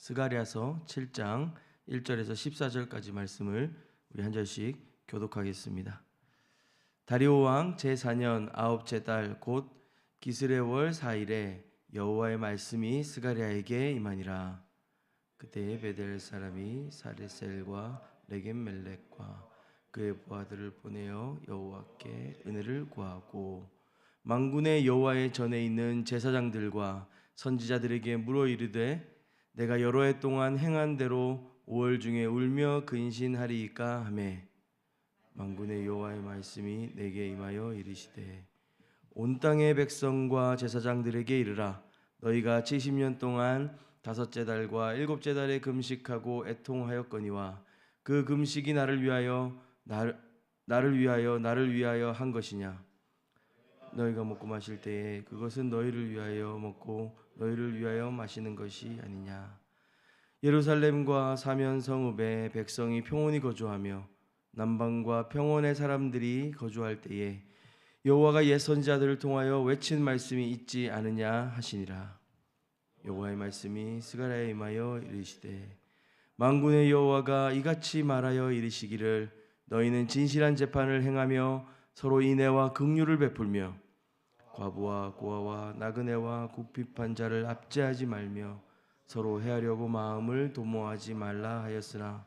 스가랴서 7장 1절에서 14절까지 말씀을 우리 한 절씩 교독하겠습니다. 다리오 왕 제4년 아홉째 달 곧 기스레 월 4일에 여호와의 말씀이 스가랴에게 임하니라. 그때 베델 사람이 사레셀과 레겜멜렉과 그의 부하들을 보내어 여호와께 은혜를 구하고 만군의 여호와의 전에 있는 제사장들과 선지자들에게 물어 이르되 내가 여러 해 동안 행한 대로 5월 중에 울며 근신하리이까 하매 만군의 여호와의 말씀이 내게 임하여 이르시되 온 땅의 백성과 제사장들에게 이르라. 너희가 70년 동안 다섯째 달과 일곱째 달에 금식하고 애통하였거니와 그 금식이 나를 위하여 한 것이냐. 너희가 먹고 마실 때에 그것은 너희를 위하여 먹고 너희를 위하여 마시는 것이 아니냐. 예루살렘과 사면 성읍에 백성이 평온히 거주하며 남방과 평원의 사람들이 거주할 때에 여호와가 옛 선지자들을 통하여 외친 말씀이 있지 않으냐 하시니라. 여호와의 말씀이 스가랴에 임하여 이르시되 만군의 여호와가 이같이 말하여 이르시기를 너희는 진실한 재판을 행하며 서로 인애와 긍휼을 베풀며 과부와 고아와 나그네와 궁핍한 자를 압제하지 말며 서로 해하려고 마음을 도모하지 말라 하였으나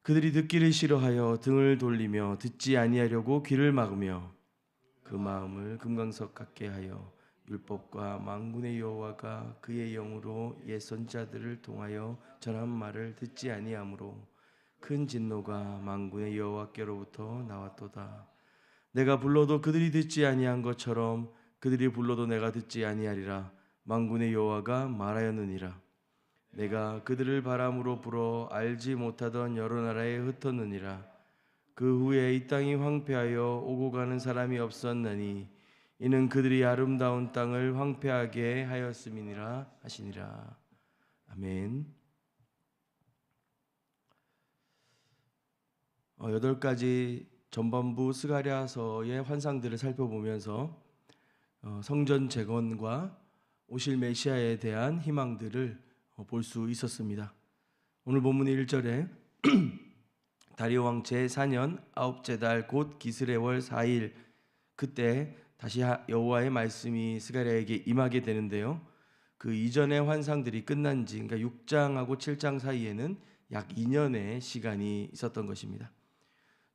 그들이 듣기를 싫어하여 등을 돌리며 듣지 아니하려고 귀를 막으며 그 마음을 금강석 같게 하여 율법과 만군의 여호와가 그의 영으로 옛 선지자들을 통하여 전한 말을 듣지 아니하므로 큰 진노가 만군의 여호와께로부터 나왔도다. 내가 불러도 그들이 듣지 아니한 것처럼 그들이 불러도 내가 듣지 아니하리라. 만군의 여호와가 말하였느니라. 내가 그들을 바람으로 불어 알지 못하던 여러 나라에 흩었느니라. 그 후에 이 땅이 황폐하여 오고 가는 사람이 없었나니 이는 그들이 아름다운 땅을 황폐하게 하였음이니라 하시니라. 아멘. 8가지 전반부 스가랴서의 환상들을 살펴보면서 성전 재건과 오실 메시아에 대한 희망들을 볼 수 있었습니다. 오늘 본문 1절에 다리오 왕 제4년 아홉째 달 곧 기스레 월 4일 그때 다시 여호와의 말씀이 스가랴에게 임하게 되는데요. 그 이전의 환상들이 끝난 지 그러니까 6장하고 7장 사이에는 약 2년의 시간이 있었던 것입니다.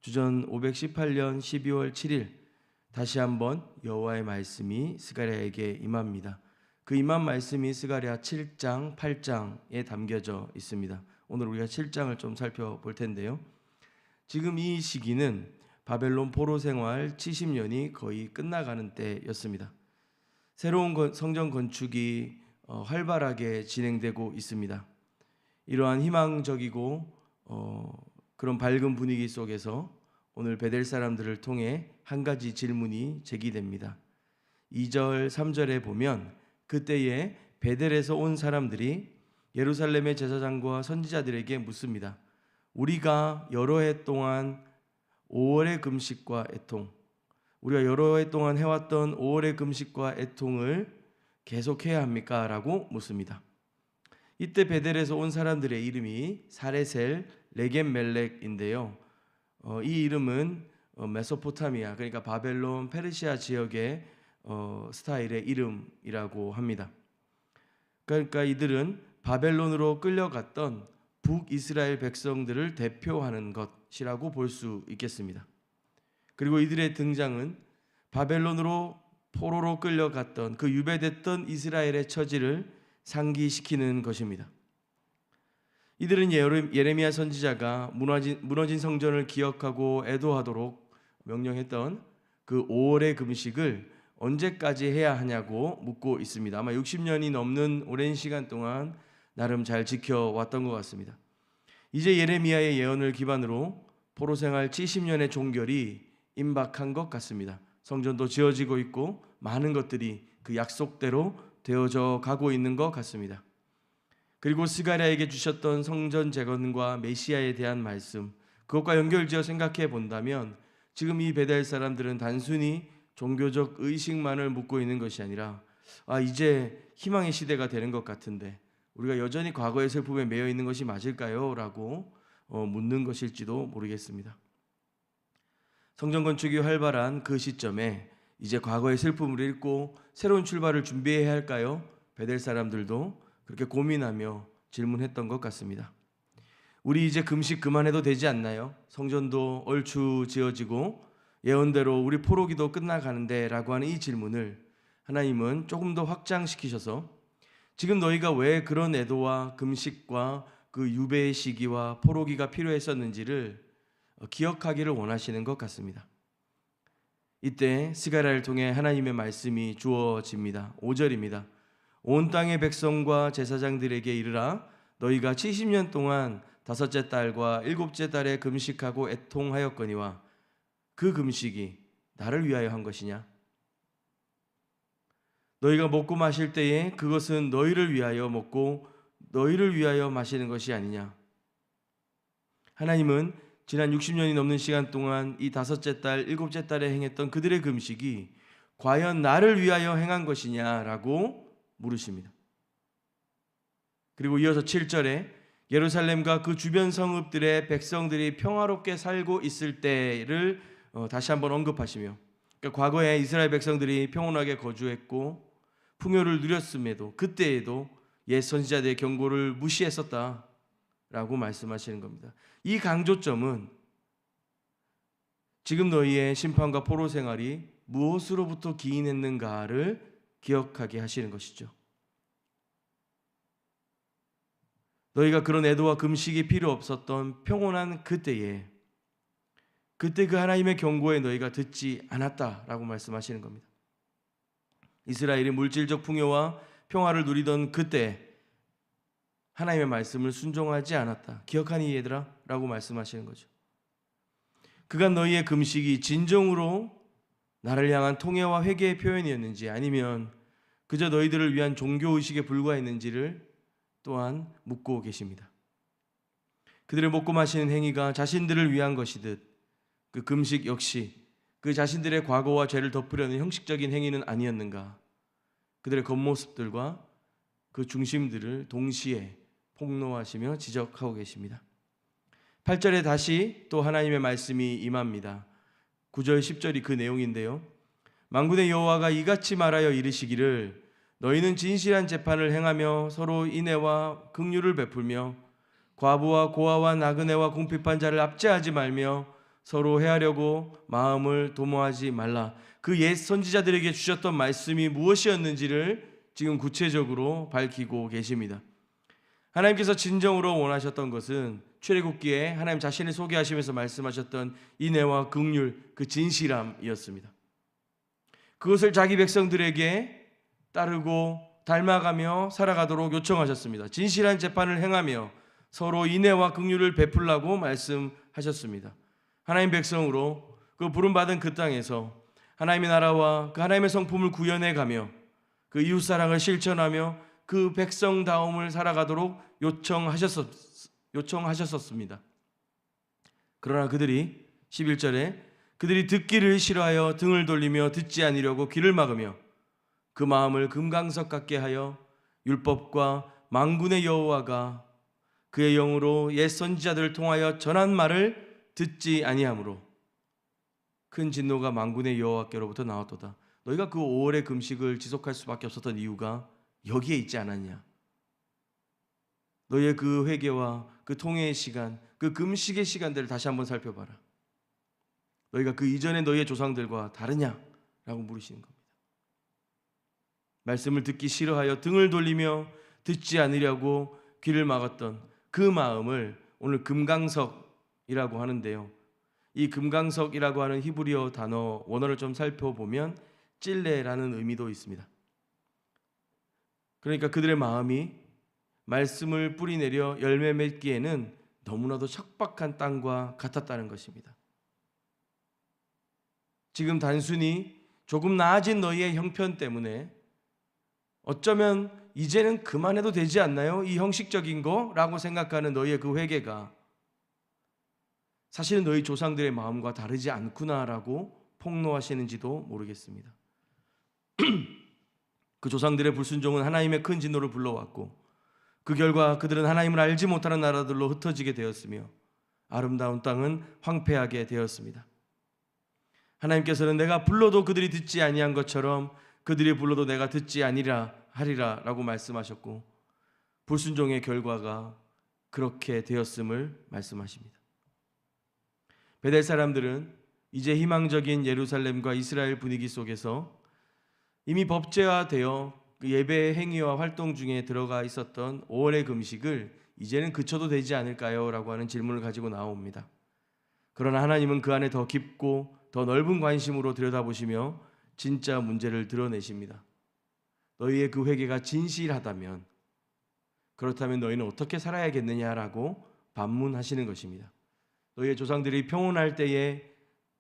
주전 518년 12월 7일 다시 한번 여호와의 말씀이 스가랴에게 임합니다. 그 임한 말씀이 스가랴 7장, 8장에 담겨져 있습니다. 오늘 우리가 7장을 좀 살펴볼 텐데요. 지금 이 시기는 바벨론 포로 생활 70년이 거의 끝나가는 때였습니다. 새로운 성전 건축이 활발하게 진행되고 있습니다. 이러한 희망적이고 그런 밝은 분위기 속에서 오늘 베델 사람들을 통해 한 가지 질문이 제기됩니다. 2절, 3절에 보면 그때에 베델에서 온 사람들이 예루살렘의 제사장과 선지자들에게 묻습니다. 우리가 여러 해 동안 5월의 금식과 애통, 우리가 여러 해 동안 해왔던 5월의 금식과 애통을 계속해야 합니까? 라고 묻습니다. 이때 베델에서 온 사람들의 이름이 사레셀, 레겜멜렉인데요. 이 이름은 메소포타미아, 그러니까 바벨론, 페르시아 지역의 스타일의 이름이라고 합니다. 그러니까 이들은 바벨론으로 끌려갔던 북이스라엘 백성들을 대표하는 것이라고 볼 수 있겠습니다. 그리고 이들의 등장은 바벨론으로 포로로 끌려갔던 그 유배됐던 이스라엘의 처지를 상기시키는 것입니다. 이들은 예레미야 선지자가 무너진 성전을 기억하고 애도하도록 명령했던 그 5월의 금식을 언제까지 해야 하냐고 묻고 있습니다. 아마 60년이 넘는 오랜 시간 동안 나름 잘 지켜왔던 것 같습니다. 이제 예레미야의 예언을 기반으로 포로 생활 70년의 종결이 임박한 것 같습니다. 성전도 지어지고 있고 많은 것들이 그 약속대로 되어져 가고 있는 것 같습니다. 그리고 스가랴에게 주셨던 성전 재건과 메시아에 대한 말씀, 그것과 연결지어 생각해 본다면 지금 이 베델 사람들은 단순히 종교적 의식만을 묻고 있는 것이 아니라 이제 희망의 시대가 되는 것 같은데 우리가 여전히 과거의 슬픔에 매여 있는 것이 맞을까요? 라고 묻는 것일지도 모르겠습니다. 성전 건축이 활발한 그 시점에 이제 과거의 슬픔을 잊고 새로운 출발을 준비해야 할까요? 베델 사람들도 그렇게 고민하며 질문했던 것 같습니다. 우리 이제 금식 그만해도 되지 않나요? 성전도 얼추 지어지고 예언대로 우리 포로기도 끝나가는데 라고 하는 이 질문을 하나님은 조금 더 확장시키셔서 지금 너희가 왜 그런 애도와 금식과 그 유배의 시기와 포로기가 필요했었는지를 기억하기를 원하시는 것 같습니다. 이때 스가랴를 통해 하나님의 말씀이 주어집니다. 5절입니다. 온 땅의 백성과 제사장들에게 이르라 너희가 70년 동안 다섯째 달과 일곱째 달에 금식하고 애통하였거니와 그 금식이 나를 위하여 한 것이냐? 너희가 먹고 마실 때에 그것은 너희를 위하여 먹고 너희를 위하여 마시는 것이 아니냐? 하나님은 지난 60년이 넘는 시간 동안 이 다섯째 달, 일곱째 달에 행했던 그들의 금식이 과연 나를 위하여 행한 것이냐라고 물으십니다. 그리고 이어서 7절에 예루살렘과 그 주변 성읍들의 백성들이 평화롭게 살고 있을 때를 다시 한번 언급하시며, 그러니까 과거에 이스라엘 백성들이 평온하게 거주했고 풍요를 누렸음에도 그때에도 옛 선지자들의 경고를 무시했었다라고 말씀하시는 겁니다. 이 강조점은 지금 너희의 심판과 포로 생활이 무엇으로부터 기인했는가를 기억하게 하시는 것이죠. 너희가 그런 애도와 금식이 필요 없었던 평온한 그때 그 하나님의 경고에 너희가 듣지 않았다라고 말씀하시는 겁니다. 이스라엘이 물질적 풍요와 평화를 누리던 그때 하나님의 말씀을 순종하지 않았다. 기억하니 얘들아? 라고 말씀하시는 거죠. 그간 너희의 금식이 진정으로 나를 향한 통회와 회개의 표현이었는지 아니면 그저 너희들을 위한 종교의식에 불과했는지를 또한 묻고 계십니다. 그들의 먹고 마시는 행위가 자신들을 위한 것이듯 그 금식 역시 그 자신들의 과거와 죄를 덮으려는 형식적인 행위는 아니었는가? 그들의 겉모습들과 그 중심들을 동시에 폭로하시며 지적하고 계십니다. 8절에 다시 또 하나님의 말씀이 임합니다. 9절 10절이 그 내용인데요. 만군의 여호와가 이같이 말하여 이르시기를 너희는 진실한 재판을 행하며 서로 인애와 긍휼을 베풀며 과부와 고아와 나그네와 궁핍한 자를 압제하지 말며 서로 해하려고 마음을 도모하지 말라. 그 옛 선지자들에게 주셨던 말씀이 무엇이었는지를 지금 구체적으로 밝히고 계십니다. 하나님께서 진정으로 원하셨던 것은 출애굽기에 하나님 자신을 소개하시면서 말씀하셨던 인애와 긍휼, 그 진실함이었습니다. 그것을 자기 백성들에게 따르고 닮아가며 살아가도록 요청하셨습니다. 진실한 재판을 행하며 서로 인애와 긍휼을 베풀라고 말씀하셨습니다. 하나님 백성으로 그 부름받은 그 땅에서 하나님의 나라와 그 하나님의 성품을 구현해 가며 그 이웃사랑을 실천하며 그 백성다움을 살아가도록 요청하셨었습니다. 그러나 그들이 11절에 그들이 듣기를 싫어하여 등을 돌리며 듣지 않으려고 귀를 막으며 그 마음을 금강석 같게 하여 율법과 만군의 여호와가 그의 영으로 옛 선지자들을 통하여 전한 말을 듣지 아니하므로 큰 진노가 만군의 여호와께로부터 나왔도다. 너희가 그 5월의 금식을 지속할 수밖에 없었던 이유가 여기에 있지 않았냐? 너희의 그 회개와 그 통회의 시간, 그 금식의 시간들을 다시 한번 살펴봐라. 너희가 그 이전의 너희의 조상들과 다르냐? 라고 물으시는 겁니다. 말씀을 듣기 싫어하여 등을 돌리며 듣지 않으려고 귀를 막았던 그 마음을 오늘 금강석이라고 하는데요. 이 금강석이라고 하는 히브리어 단어 원어를 좀 살펴보면 찔레라는 의미도 있습니다. 그러니까 그들의 마음이 말씀을 뿌리내려 열매 맺기에는 너무나도 척박한 땅과 같았다는 것입니다. 지금 단순히 조금 나아진 너희의 형편 때문에 어쩌면 이제는 그만해도 되지 않나요? 이 형식적인 거라고 생각하는 너희의 그 회개가 사실은 너희 조상들의 마음과 다르지 않구나라고 폭로하시는지도 모르겠습니다. 그 조상들의 불순종은 하나님의 큰 진노를 불러왔고 그 결과 그들은 하나님을 알지 못하는 나라들로 흩어지게 되었으며 아름다운 땅은 황폐하게 되었습니다. 하나님께서는 내가 불러도 그들이 듣지 아니한 것처럼 그들이 불러도 내가 듣지 아니라 하리라 라고 말씀하셨고, 불순종의 결과가 그렇게 되었음을 말씀하십니다. 베델 사람들은 이제 희망적인 예루살렘과 이스라엘 분위기 속에서 이미 법제화되어 그 예배 행위와 활동 중에 들어가 있었던 5월의 금식을 이제는 그쳐도 되지 않을까요? 라고 하는 질문을 가지고 나옵니다. 그러나 하나님은 그 안에 더 깊고 더 넓은 관심으로 들여다보시며 진짜 문제를 드러내십니다. 너희의 그 회개가 진실하다면, 그렇다면 너희는 어떻게 살아야겠느냐라고 반문하시는 것입니다. 너희의 조상들이 평온할 때에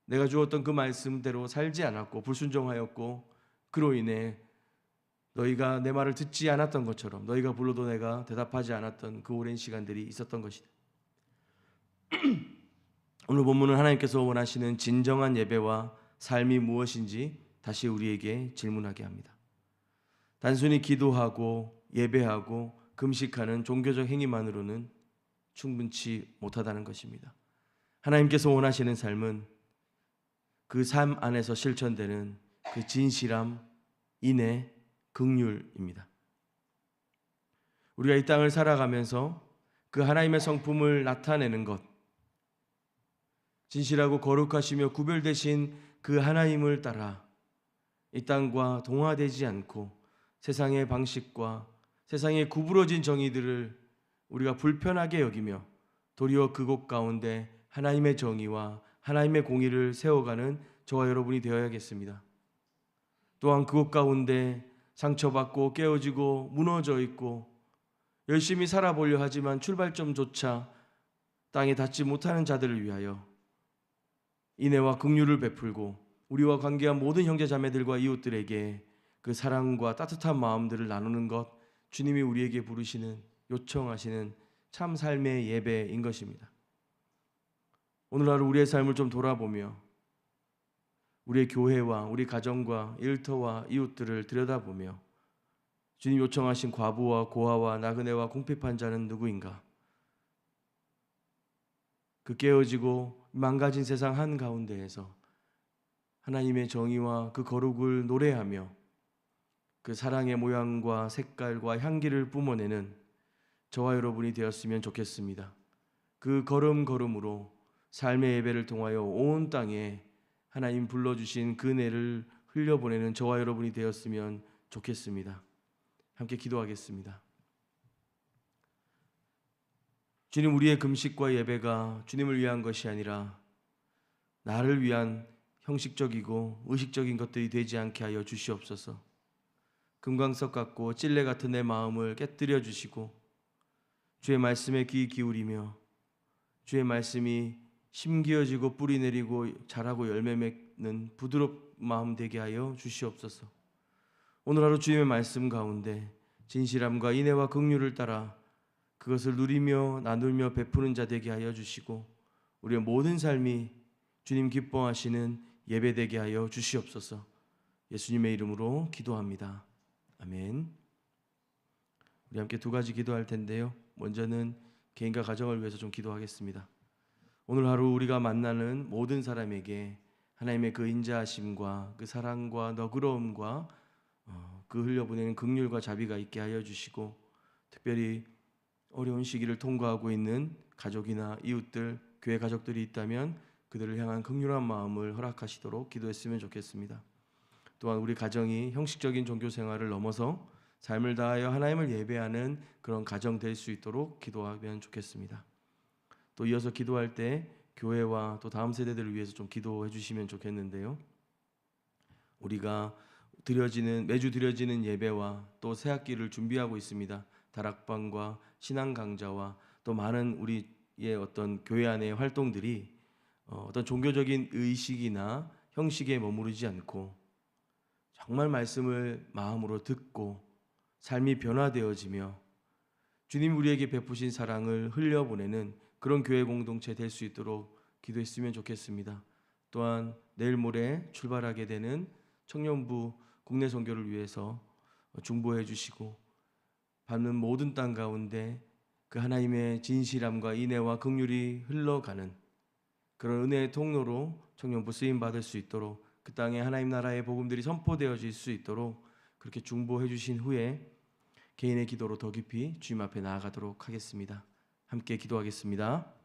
내가 주었던 그 말씀대로 살지 않았고 불순종하였고, 그로 인해 너희가 내 말을 듣지 않았던 것처럼 너희가 불러도 내가 대답하지 않았던 그 오랜 시간들이 있었던 것이다. 오늘 본문은 하나님께서 원하시는 진정한 예배와 삶이 무엇인지 다시 우리에게 질문하게 합니다. 단순히 기도하고 예배하고 금식하는 종교적 행위만으로는 충분치 못하다는 것입니다. 하나님께서 원하시는 삶은 그 삶 안에서 실천되는 그 진실함, 인애, 긍휼입니다. 우리가 이 땅을 살아가면서 그 하나님의 성품을 나타내는 것, 진실하고 거룩하시며 구별되신 그 하나님을 따라 이 땅과 동화되지 않고 세상의 방식과 세상의 구부러진 정의들을 우리가 불편하게 여기며 도리어 그곳 가운데 하나님의 정의와 하나님의 공의를 세워가는 저와 여러분이 되어야겠습니다. 또한 그곳 가운데 상처받고 깨어지고 무너져 있고 열심히 살아보려 하지만 출발점조차 땅에 닿지 못하는 자들을 위하여 인애와 긍휼을 베풀고 우리와 관계한 모든 형제자매들과 이웃들에게 그 사랑과 따뜻한 마음들을 나누는 것, 주님이 우리에게 부르시는, 요청하시는 참 삶의 예배인 것입니다. 오늘 하루 우리의 삶을 좀 돌아보며 우리의 교회와 우리 가정과 일터와 이웃들을 들여다보며 주님 요청하신 과부와 고아와 나그네와 궁핍한 자는 누구인가? 그 깨어지고 망가진 세상 한가운데에서 하나님의 정의와 그 거룩을 노래하며 그 사랑의 모양과 색깔과 향기를 뿜어내는 저와 여러분이 되었으면 좋겠습니다. 그 걸음걸음으로 삶의 예배를 통하여 온 땅에 하나님 불러주신 그 은혜를 흘려보내는 저와 여러분이 되었으면 좋겠습니다. 함께 기도하겠습니다. 주님, 우리의 금식과 예배가 주님을 위한 것이 아니라 나를 위한 형식적이고 의식적인 것들이 되지 않게 하여 주시옵소서. 금광석 같고 찔레 같은 내 마음을 깨뜨려 주시고 주의 말씀에 귀 기울이며 주의 말씀이 심기어지고 뿌리 내리고 자라고 열매 맺는 부드러운 마음 되게 하여 주시옵소서. 오늘 하루 주님의 말씀 가운데 진실함과 인애와 긍휼을 따라 그것을 누리며 나누며 베푸는 자 되게 하여 주시고 우리의 모든 삶이 주님 기뻐하시는 예배 되게 하여 주시옵소서. 예수님의 이름으로 기도합니다. 아멘. 우리 함께 두 가지 기도할 텐데요. 먼저는 개인과 가정을 위해서 좀 기도하겠습니다. 오늘 하루 우리가 만나는 모든 사람에게 하나님의 그 인자하심과 그 사랑과 너그러움과 그 흘려보내는 긍휼과 자비가 있게 하여 주시고, 특별히 어려운 시기를 통과하고 있는 가족이나 이웃들, 교회 가족들이 있다면 그들을 향한 긍휼한 마음을 허락하시도록 기도했으면 좋겠습니다. 또한 우리 가정이 형식적인 종교 생활을 넘어서 삶을 다하여 하나님을 예배하는 그런 가정 될 수 있도록 기도하면 좋겠습니다. 또 이어서 기도할 때 교회와 또 다음 세대들을 위해서 좀 기도해 주시면 좋겠는데요. 우리가 매주 드려지는 예배와 또 새학기를 준비하고 있습니다. 다락방과 신앙 강좌와 또 많은 우리의 어떤 교회 안의 활동들이 어떤 종교적인 의식이나 형식에 머무르지 않고 정말 말씀을 마음으로 듣고 삶이 변화되어지며 주님 우리에게 베푸신 사랑을 흘려보내는 그런 교회 공동체 될 수 있도록 기도했으면 좋겠습니다. 또한 내일 모레 출발하게 되는 청년부 국내 선교를 위해서 중보해 주시고 밟는 모든 땅 가운데 그 하나님의 진실함과 인애와 긍휼이 흘러가는 그런 은혜의 통로로 청년부 쓰임 받을 수 있도록 그 땅에 하나님 나라의 복음들이 선포되어질 수 있도록 그렇게 중보해 주신 후에 개인의 기도로 더 깊이 주님 앞에 나아가도록 하겠습니다. 함께 기도하겠습니다.